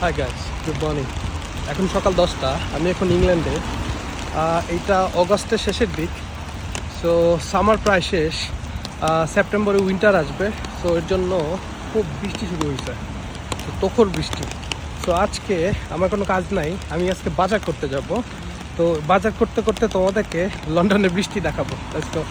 Hi guys, good morning. এখন সকাল 10টা, আমি এখন ইংল্যান্ডে। এইটা অগস্টের শেষের দিক। সো সামার প্রায় শেষ, সেপ্টেম্বরে উইন্টার আসবে। সো এর জন্য খুব বৃষ্টি শুরু হয়েছে, তো তুখর বৃষ্টি। সো আজকে আমার কোনো কাজ নাই, আমি আজকে বাজার করতে যাব। তো বাজার করতে করতে তোমাদেরকে লন্ডনের বৃষ্টি দেখাবো। Let's go.